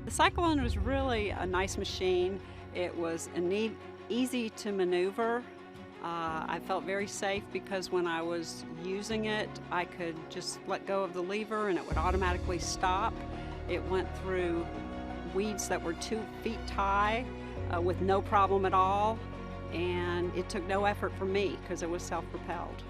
The Cyclone was really a nice machine. It was easy to maneuver. I felt very safe because when I was using it, I could just let go of the lever and it would automatically stop. It went through weeds that were 2 feet high with no problem at all, and it took no effort from me because it was self-propelled.